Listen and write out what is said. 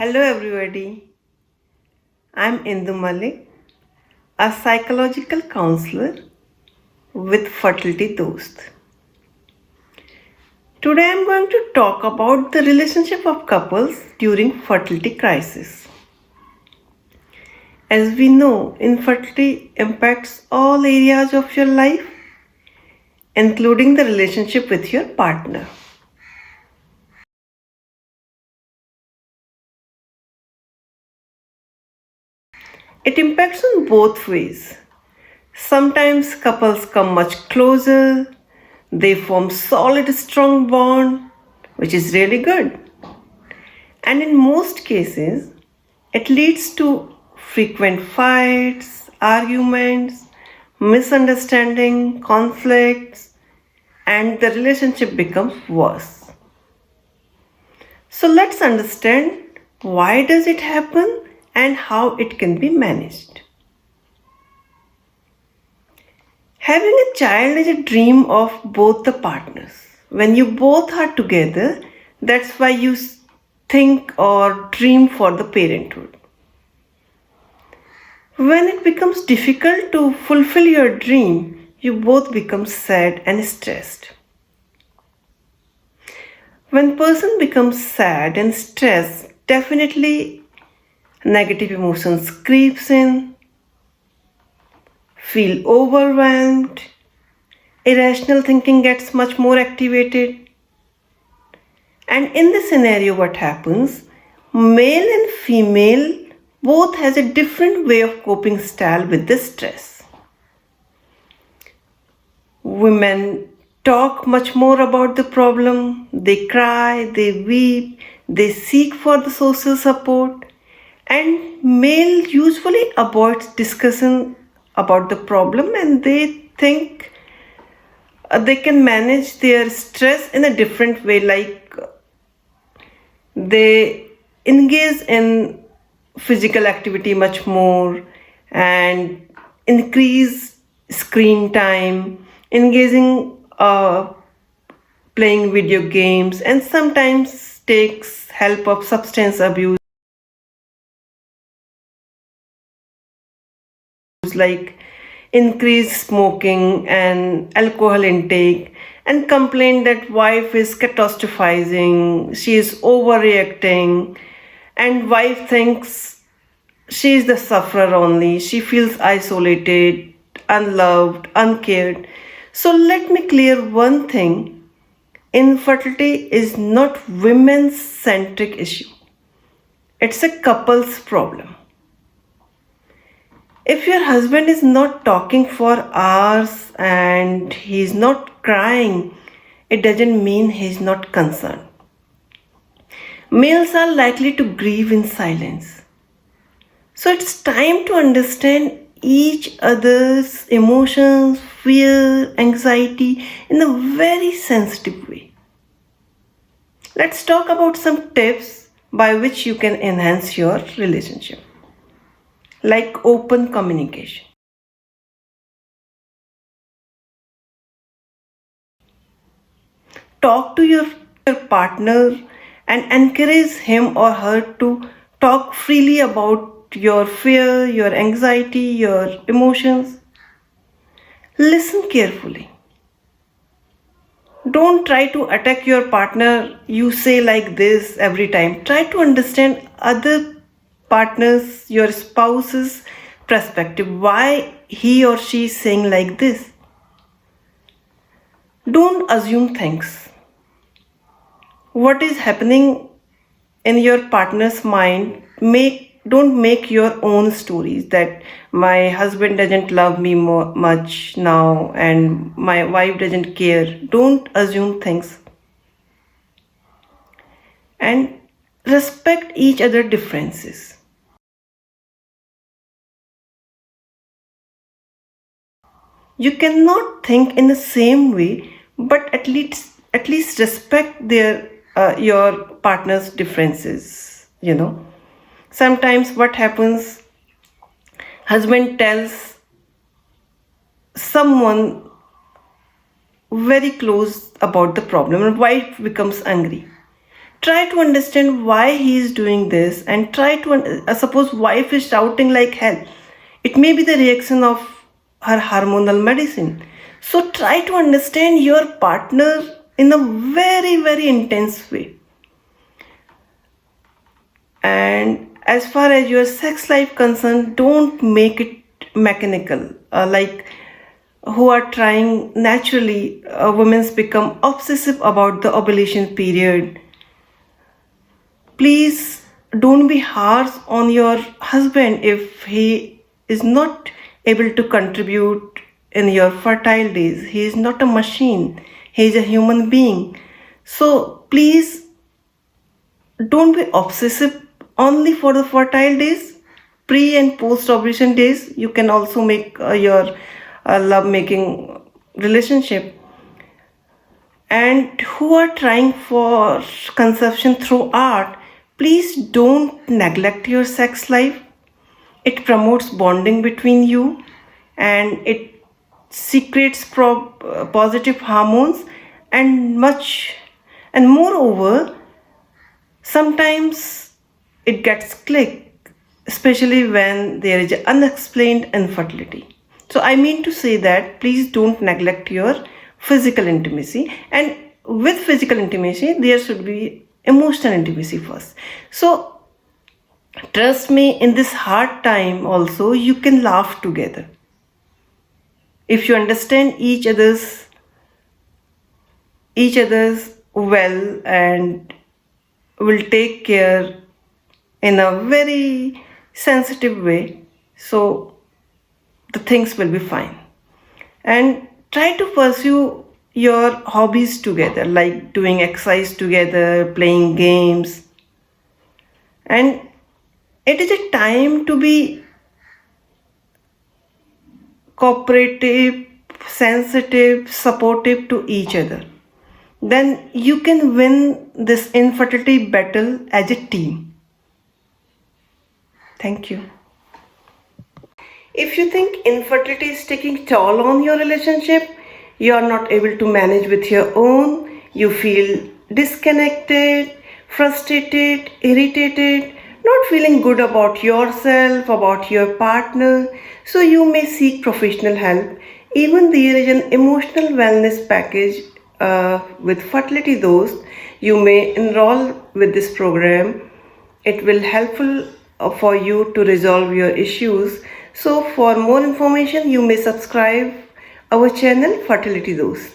Hello everybody. I'm Indu Malik, a psychological counselor with Fertility Dost. Today I'm going to talk about the relationship of couples during fertility crisis. As we know, infertility impacts all areas of your life, including the relationship with your partner. It impacts on both ways. Sometimes couples come much closer, they form solid strong bond, which is really good. And in most cases, it leads to frequent fights, arguments, misunderstanding, conflicts, and the relationship becomes worse. So let's understand why does it happen and how it can be managed. Having a child is a dream of both the partners. When you both are together, that's why you think or dream for the parenthood. When it becomes difficult to fulfill your dream, you both become sad and stressed. When person becomes sad and stressed, definitely negative emotions creeps in, feel overwhelmed, irrational thinking gets much more activated. And in this scenario, what happens? Male and female both has a different way of coping style with the stress. Women talk much more about the problem, they cry, they weep, they seek for the social support, and male usually avoids discussion about the problem and they think they can manage their stress in a different way, like they engage in physical activity much more and increase screen time, engaging playing video games, and sometimes takes help of substance abuse like increased smoking and alcohol intake, and complain that wife is catastrophizing, she is overreacting, and wife thinks she is the sufferer only, she feels isolated, unloved, uncared. So let me clear one thing: infertility is not women's centric issue, it's a couple's problem. If your husband is not talking for hours and he's not crying, it doesn't mean he's not concerned. Males are likely to grieve in silence. So it's time to understand each other's emotions, fear, anxiety in a very sensitive way. Let's talk about some tips by which you can enhance your relationship, like open communication. Talk to your partner and encourage him or her to talk freely about your fear, your anxiety, your emotions. Listen carefully. Don't try to attack your partner. You say like this every time. Try to understand other partners, your spouse's perspective. Why he or she is saying like this. Don't assume things. What is happening in your partner's mind, don't make your own stories that my husband doesn't love me much now and my wife doesn't care. Don't assume things, and respect each other differences. You cannot think in the same way, but at least respect their your partner's differences. Sometimes what happens, husband tells someone very close about the problem and wife becomes angry. try to understand why he is doing this, and try to suppose wife is shouting like hell. It may be the reaction of her hormonal medicine. So try to understand your partner in a very, very intense way. And as far as your sex life concerned, don't make it mechanical. Like who are trying naturally, women's become obsessive about the ovulation period. Please don't be harsh on your husband if he is not able to contribute in your fertile days. He is not a machine, he is a human being. So please don't be obsessive only for the fertile days. Pre and post ovulation days, you can also make your love making relationship. And who are trying for conception through art, please don't neglect your sex life. It promotes bonding between you, and it secretes positive hormones and much. And moreover, sometimes it gets clicked, especially when there is unexplained infertility. So I mean to say that please don't neglect your physical intimacy, and with physical intimacy there should be emotional intimacy first. So trust me, in this hard time also you can laugh together if you understand each other's well, and will take care in a very sensitive way. So the things will be fine. And try to pursue your hobbies together, like doing exercise together, playing games. And it is a time to be cooperative, sensitive, supportive to each other. Then you can win this infertility battle as a team. Thank you. If you think infertility is taking toll on your relationship, you are not able to manage with your own, you feel disconnected, frustrated, irritated, not feeling good about yourself, about your partner, so you may seek professional help. Even there is an emotional wellness package with Fertility Dost. You may enroll with this program. It will helpful for you to resolve your issues. So for more information, you may subscribe our channel Fertility Dost.